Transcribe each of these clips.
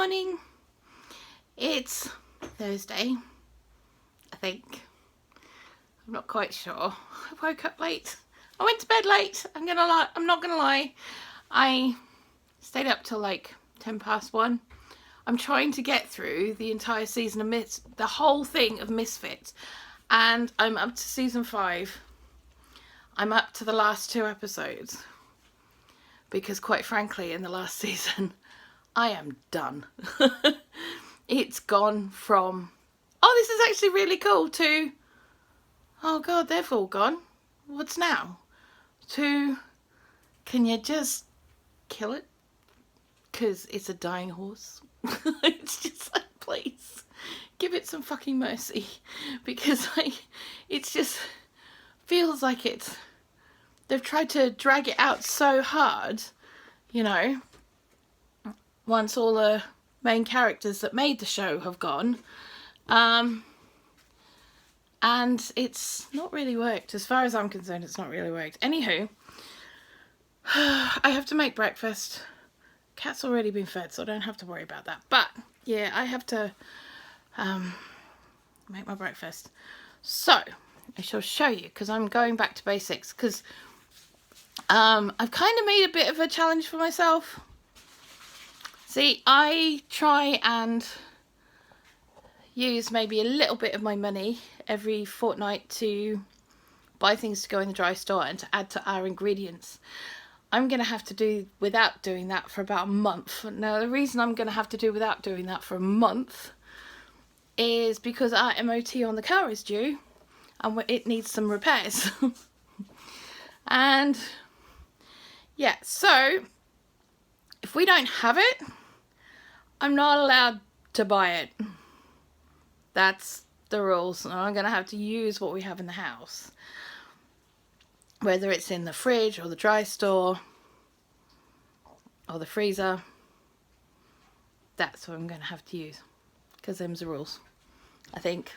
morning. It's Thursday, I think. I'm not quite sure. I woke up late. I went to bed late. I'm not gonna lie. I stayed up till like 1:10. I'm trying to get through the entire season of the whole thing of Misfits, and I'm up to season 5. I'm up to the last 2 episodes because, quite frankly, in the last season, I am done. It's gone from, oh, this is actually really cool, to, oh God, they've all gone. What's now? To, can you just kill it? Because it's a dying horse. It's just like, please, give it some fucking mercy. Because it's just, feels like they've tried to drag it out so hard, you know, once all the main characters that made the show have gone. And it's not really worked. As far as I'm concerned, it's not really worked. Anywho, I have to make breakfast. Cat's already been fed, so I don't have to worry about that. But yeah, I have to make my breakfast. So I shall show you, because I'm going back to basics, because I've kind of made a bit of a challenge for myself. See, I try and use maybe a little bit of my money every fortnight to buy things to go in the dry store and to add to our ingredients. I'm going to have to do without doing that for about a month. Now, the reason I'm going to have to do without doing that for a month is because our MOT on the car is due and it needs some repairs. And yeah, so if we don't have it, I'm not allowed to buy it. That's the rules. I'm going to have to use what we have in the house. Whether it's in the fridge or the dry store or the freezer, that's what I'm going to have to use. Because them's the rules, I think.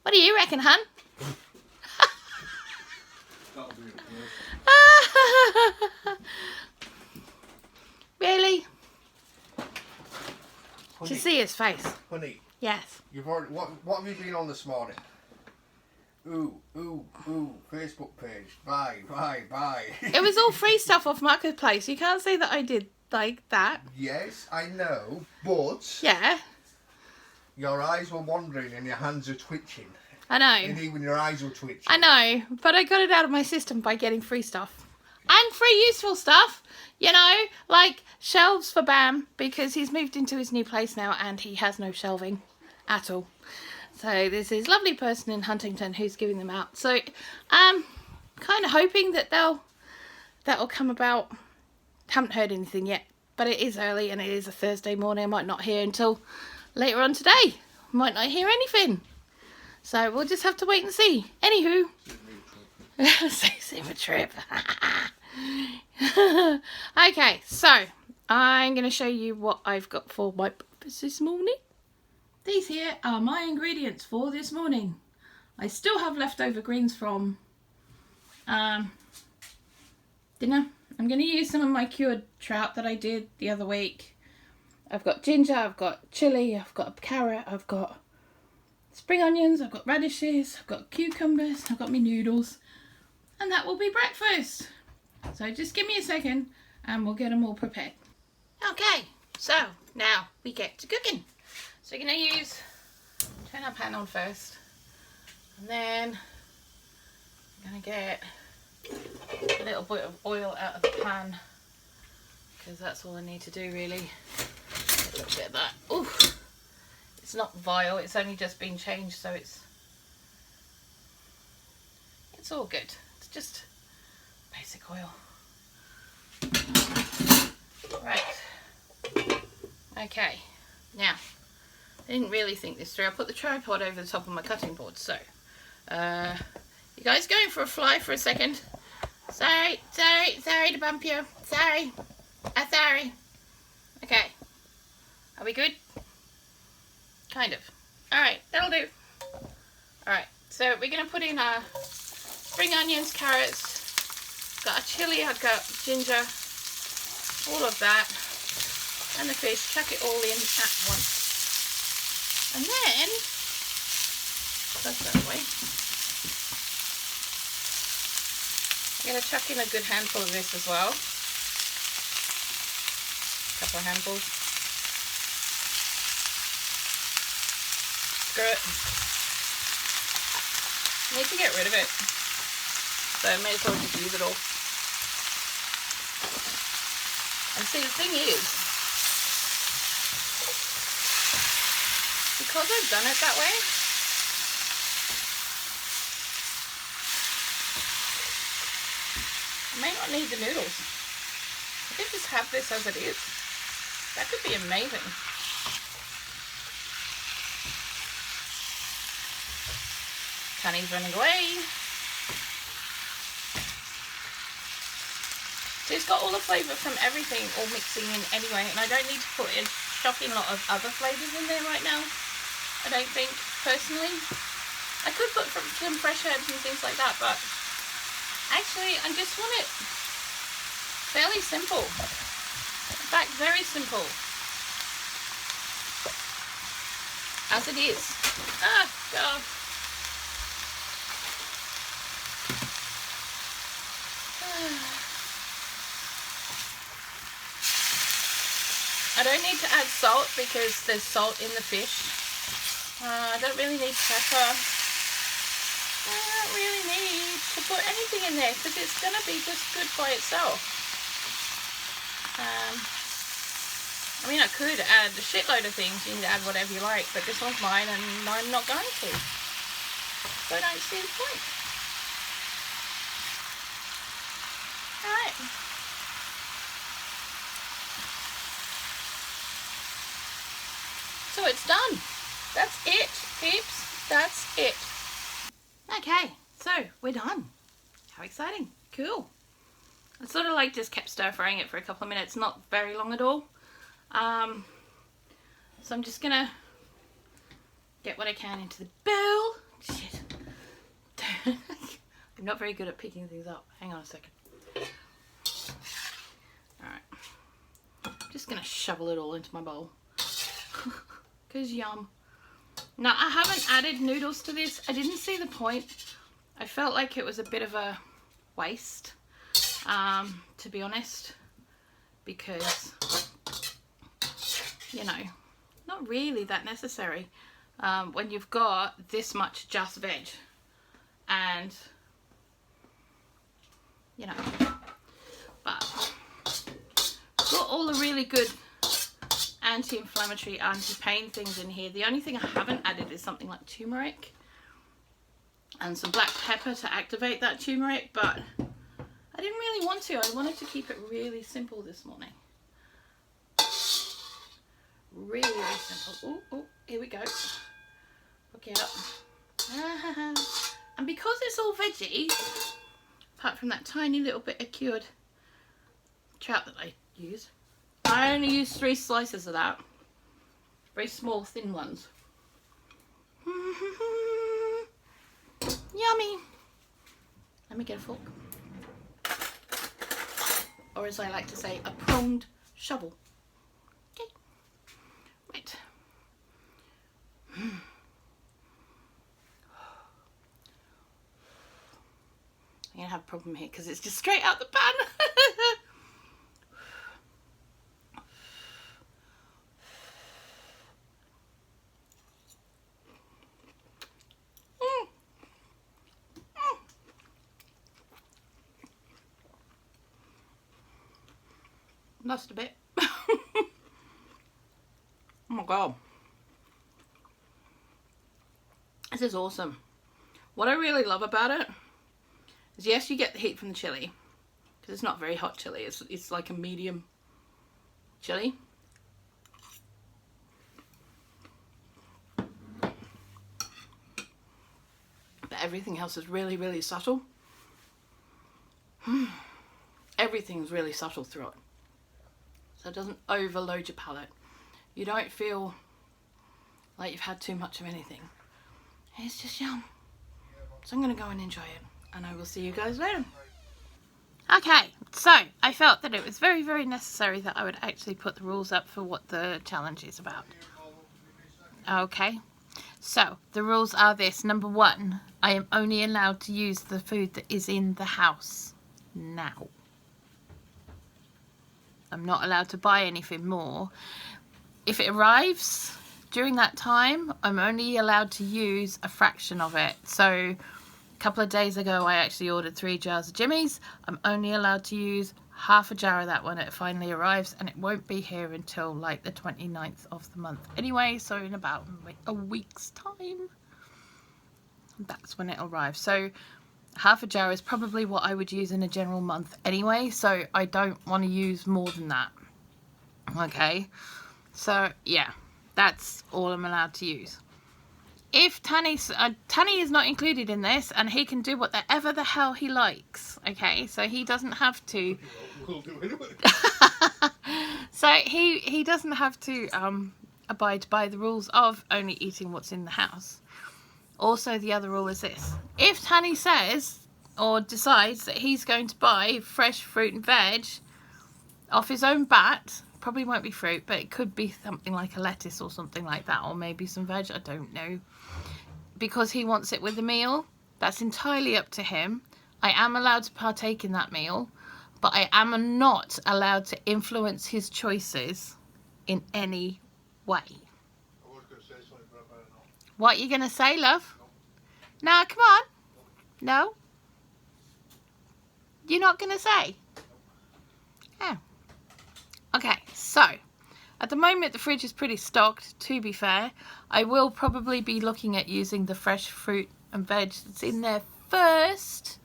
What do you reckon, hun? Really? Honey, Did you see his face? Honey. Yes. You've already, what have you been on this morning? Ooh, Facebook page. Bye. It was all free stuff off Marketplace. You can't say that I did like that. Yes, I know, but Yeah. your eyes were wandering and your hands are twitching. I know. And even your eyes were twitching. I know, but I got it out of my system by getting free stuff. And free useful stuff, you know, like shelves for Bam, because he's moved into his new place now and he has no shelving at all. So there's this lovely person in Huntington who's giving them out. So I'm kind of hoping that that'll come about. Haven't heard anything yet, but it is early and it is a Thursday morning. I might not hear until later on today. Might not hear anything. So we'll just have to wait and see. Anywho. Save a trip. Okay, so I'm going to show you what I've got for my breakfast this morning. These here are my ingredients for this morning. I still have leftover greens from dinner. I'm going to use some of my cured trout that I did the other week. I've got ginger, I've got chilli, I've got a carrot, I've got spring onions, I've got radishes, I've got cucumbers, I've got my noodles. And that will be breakfast. So just give me a second and we'll get them all prepared. Okay, so now we get to cooking. So we're going to turn our pan on first. And then I'm going to get a little bit of oil out of the pan. Because that's all I need to do really. A little bit of that. Ooh, it's not vile, it's only just been changed, so it's all good. It's just basic oil. Right. Okay. Now, I didn't really think this through. I put the tripod over the top of my cutting board, so you guys going for a fly for a second? Sorry to bump you. Sorry. Okay. Are we good? Kind of. Alright, that'll do. Alright, so we're going to put in our spring onions, carrots, got a chilli, I've got ginger, all of that. and the fish, chuck it all in at once. And then, that's that way. I'm going to chuck in a good handful of this as well. A couple of handfuls. Screw it. I need to get rid of it. So I may as well just use it all. And see, the thing is, because I've done it that way, I may not need the noodles. I could just have this as it is. That could be amazing. Tanny's running away. So it's got all the flavour from everything all mixing in anyway, and I don't need to put a shocking lot of other flavours in there right now. I don't think, personally. I could put some fresh herbs and things like that, but actually I just want it fairly simple. In fact, very simple. As it is. Ah, God. I don't need to add salt because there's salt in the fish. I don't really need pepper. I don't really need to put anything in there because it's going to be just good by itself. I mean, I could add a shitload of things. You can add whatever you like, but this one's mine and I'm not going to. So I don't see the point. Alright. So it's done. That's it, peeps. That's it. Okay, so we're done. How exciting. Cool. I sort of like just kept stir frying it for a couple of minutes, not very long at all. So I'm just gonna get what I can into the bowl. Shit. I'm not very good at picking things up. Hang on a second. Alright. Just gonna shovel it all into my bowl. Cause yum. Now I haven't added noodles to this. I didn't see the point. I felt like it was a bit of a waste, to be honest, because, you know, not really that necessary when you've got this much just veg and, you know, but got all the really good anti-inflammatory, anti-pain things in here. The only thing I haven't added is something like turmeric and some black pepper to activate that turmeric, but I didn't really want to. I wanted to keep it really simple this morning. Really, really simple. Oh, here we go. Look it up. And because it's all veggies, apart from that tiny little bit of cured trout that I use, I only use 3 slices of that. Very small, thin ones. Yummy. Let me get a fork. Or as I like to say, a pronged shovel. Okay. Right. I'm going to have a problem here because it's just straight out the pan. Lost a bit. Oh my god. This is awesome. What I really love about it is, yes, you get the heat from the chili, because it's not very hot chili. It's like a medium chili. But everything else is really, really subtle. Everything's really subtle through it. So it doesn't overload your palate. You don't feel like you've had too much of anything. It's just yum. So I'm going to go and enjoy it. And I will see you guys later. Okay, So I felt that it was very, very necessary that I would actually put the rules up for what the challenge is about. Okay, so the rules are this. Number 1, I am only allowed to use the food that is in the house now. I'm not allowed to buy anything more. If it arrives during that time, I'm only allowed to use a fraction of it. So a couple of days ago, I actually ordered 3 jars of Jimmy's. I'm only allowed to use half a jar of that when it finally arrives, and it won't be here until like the 29th of the month anyway, so in about a week's time, that's when it'll arrive. So half a jar is probably what I would use in a general month anyway, so I don't want to use more than that. Okay, so yeah, that's all I'm allowed to use. If Tanny is not included in this, and he can do whatever the hell he likes, okay, so he doesn't have to so he doesn't have to abide by the rules of only eating what's in the house. Also, the other rule is this: if Tanny says or decides that he's going to buy fresh fruit and veg off his own bat, probably won't be fruit, but it could be something like a lettuce or something like that, or maybe some veg, I don't know, because he wants it with the meal, that's entirely up to him. I am allowed to partake in that meal, but I am not allowed to influence his choices in any way. I was going to say something, but I better not. What are you going to say, love? No, come on. No? You're not going to say? Oh. Okay, so at the moment the fridge is pretty stocked, to be fair. I will probably be looking at using the fresh fruit and veg that's in there first,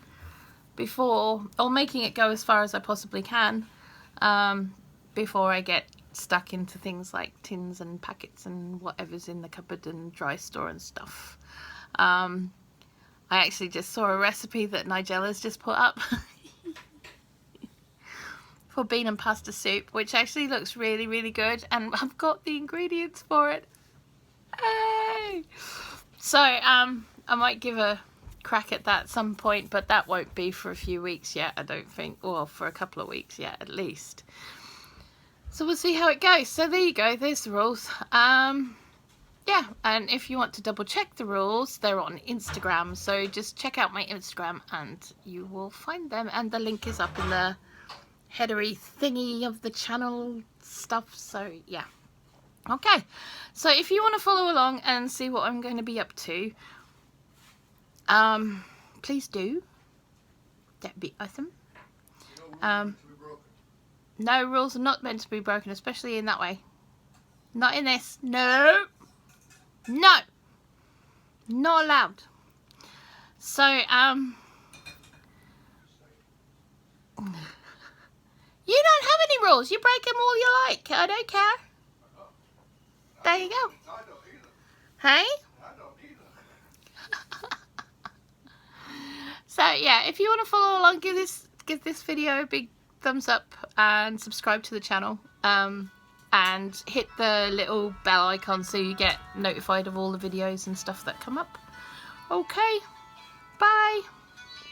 before, or making it go as far as I possibly can, before I get stuck into things like tins and packets and whatever's in the cupboard and dry store and stuff. I actually just saw a recipe that Nigella's just put up for bean and pasta soup, which actually looks really, really good, and I've got the ingredients for it. Hey! So I might give a crack at that at some point, but that won't be for a few weeks yet, I don't think, or for a couple of weeks yet at least. So we'll see how it goes. So there you go, there's the rules. Yeah, and if you want to double check the rules, they're on Instagram, so just check out my Instagram and you will find them, and the link is up in the headery thingy of the channel stuff. So yeah, okay, so if you want to follow along and see what I'm going to be up to, please do. That'd be awesome. No, rules are not meant to be broken, especially in that way. Not in this. No, not allowed. So you don't have any rules. You break them all you like. I don't care. There you go. I don't either. Hey? I don't either. So yeah, if you want to follow along, give this video a big thumbs up and subscribe to the channel. And hit the little bell icon so you get notified of all the videos and stuff that come up. Okay, bye.